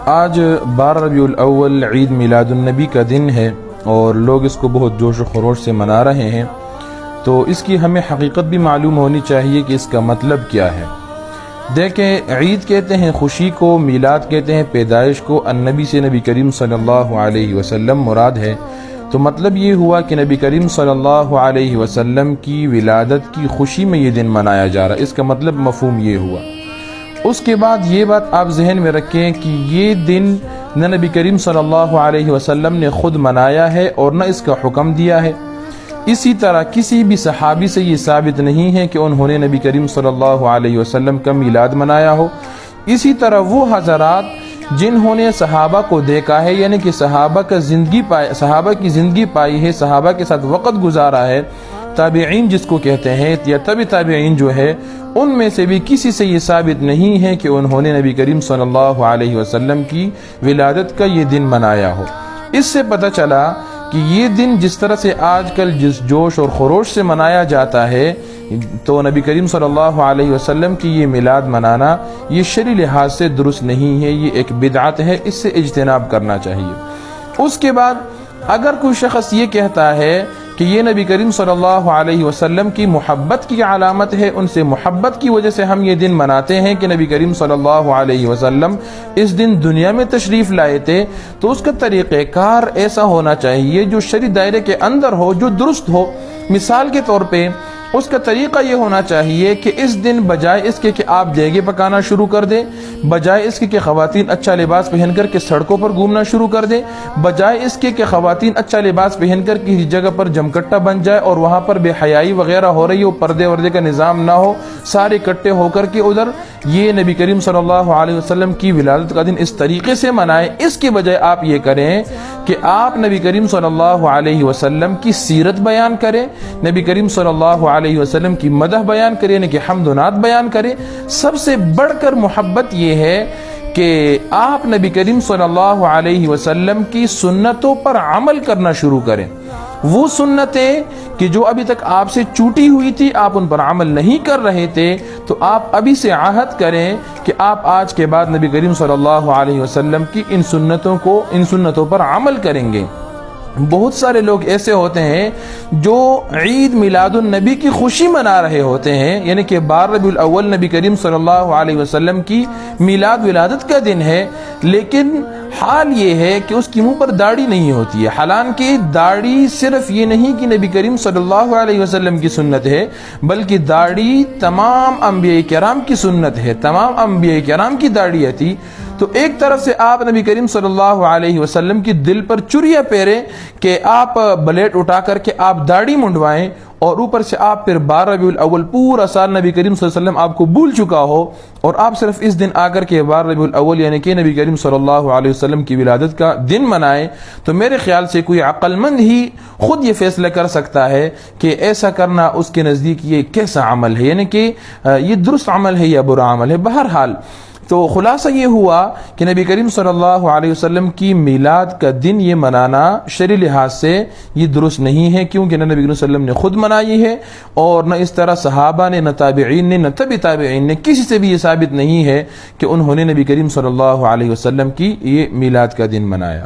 آج 12 ربیع الاول عید میلاد النبی کا دن ہے اور لوگ اس کو بہت جوش و خروش سے منا رہے ہیں، تو اس کی ہمیں حقیقت بھی معلوم ہونی چاہیے کہ اس کا مطلب کیا ہے۔ دیکھیں، عید کہتے ہیں خوشی کو، میلاد کہتے ہیں پیدائش کو، النبی سے نبی کریم صلی اللہ علیہ وسلم مراد ہے۔ تو مطلب یہ ہوا کہ نبی کریم صلی اللہ علیہ وسلم کی ولادت کی خوشی میں یہ دن منایا جا رہا ہے، اس کا مطلب مفہوم یہ ہوا۔ اس کے بعد یہ بات آپ ذہن میں رکھیں کہ یہ دن نہ نبی کریم صلی اللہ علیہ وسلم نے خود منایا ہے اور نہ اس کا حکم دیا ہے۔ اسی طرح کسی بھی صحابی سے یہ ثابت نہیں ہے کہ انہوں نے نبی کریم صلی اللہ علیہ وسلم کا میلاد منایا ہو۔ اسی طرح وہ حضرات جنہوں نے صحابہ کو دیکھا ہے، یعنی کہ صحابہ کی زندگی پائی ہے، صحابہ کے ساتھ وقت گزارا ہے، تابعین جس کو کہتے ہیں یا تابعین جو ہے، ان میں سے بھی کسی سے یہ ثابت نہیں ہے کہ انہوں نے نبی کریم صلی اللہ علیہ وسلم کی ولادت کا یہ دن منایا ہو۔ اس سے پتہ چلا کہ یہ دن جس طرح سے آج کل جس جوش اور خروش سے منایا جاتا ہے، تو نبی کریم صلی اللہ علیہ وسلم کی یہ میلاد منانا یہ شرعی لحاظ سے درست نہیں ہے، یہ ایک بدعت ہے، اس سے اجتناب کرنا چاہیے۔ اس کے بعد اگر کوئی شخص یہ کہتا ہے کہ یہ نبی کریم صلی اللہ علیہ وسلم کی محبت کی علامت ہے، ان سے محبت کی وجہ سے ہم یہ دن مناتے ہیں کہ نبی کریم صلی اللہ علیہ وسلم اس دن دنیا میں تشریف لائے تھے، تو اس کا طریقہ کار ایسا ہونا چاہیے جو شرعی دائرے کے اندر ہو، جو درست ہو۔ مثال کے طور پہ اس کا طریقہ یہ ہونا چاہیے کہ اس دن بجائے اس کے کہ آپ دیگے پکانا شروع کر دیں، بجائے اس کے کہ خواتین اچھا لباس پہن کر کے سڑکوں پر گھومنا شروع کر دیں، بجائے اس کے کہ خواتین اچھا لباس پہن کر کسی جگہ پر جمکٹا بن جائے اور وہاں پر بے حیائی وغیرہ ہو رہی ہو، پردے وردے کا نظام نہ ہو، سارے اکٹھے ہو کر کے ادھر یہ نبی کریم صلی اللہ علیہ وسلم کی ولادت کا دن اس طریقے سے منائیں۔ اس کے بجائے آپ یہ کریں کہ آپ نبی کریم صلی اللہ علیہ وسلم کی سیرت بیان کریں، نبی کریم صلی اللہ علیہ وسلم کی مدح بیان کریں، یعنی کہ حمد و نعت بیان کریں۔ سب سے بڑھ کر محبت یہ ہے کہ آپ نبی کریم صلی اللہ علیہ وسلم کی سنتوں پر عمل کرنا شروع کریں۔ وہ سنتیں کہ جو ابھی تک آپ سے چوٹی ہوئی تھی، آپ ان پر عمل نہیں کر رہے تھے، تو آپ ابھی سے عہد کریں کہ آپ آج کے بعد نبی کریم صلی اللہ علیہ وسلم کی ان سنتوں پر عمل کریں گے۔ بہت سارے لوگ ایسے ہوتے ہیں جو عید میلاد النبی کی خوشی منا رہے ہوتے ہیں، یعنی کہ 12 ربیع الاول نبی کریم صلی اللہ علیہ وسلم کی میلاد ولادت کا دن ہے، لیکن حال یہ ہے کہ اس کی منہ پر داڑھی نہیں ہوتی ہے۔ حالانکہ داڑھی صرف یہ نہیں کہ نبی کریم صلی اللہ علیہ وسلم کی سنت ہے، بلکہ داڑھی تمام انبیاء کرام کی سنت ہے، تمام انبیاء کرام کی داڑھی تھی۔ تو ایک طرف سے آپ نبی کریم صلی اللہ علیہ وسلم کی دل پر چریا پھیریں کہ آپ بلیٹ اٹھا کر کے آپ داڑھی منڈوائیں، اور اوپر سے آپ پھر 12 ربیع الاول پورا سال نبی کریم صلی اللہ علیہ وسلم آپ کو بھول چکا ہو، اور آپ صرف اس دن آ کر کے 12 ربیع الاول یعنی کہ نبی کریم صلی اللہ علیہ وسلم کی ولادت کا دن منائیں، تو میرے خیال سے کوئی عقل مند ہی خود یہ فیصلہ کر سکتا ہے کہ ایسا کرنا اس کے نزدیک یہ کیسا عمل ہے، یعنی کہ یہ درست عمل ہے یا برا عمل ہے۔ بہرحال تو خلاصہ یہ ہوا کہ نبی کریم صلی اللہ علیہ وسلم کی میلاد کا دن یہ منانا شرعی لحاظ سے یہ درست نہیں ہے، کیونکہ نہ نبی کریم صلی اللہ علیہ وسلم نے خود منائی ہے، اور نہ اس طرح صحابہ نے، نہ تابعین نے، نہ تابعین نے، کسی سے بھی یہ ثابت نہیں ہے کہ انہوں نے نبی کریم صلی اللہ علیہ وسلم کی یہ میلاد کا دن منایا۔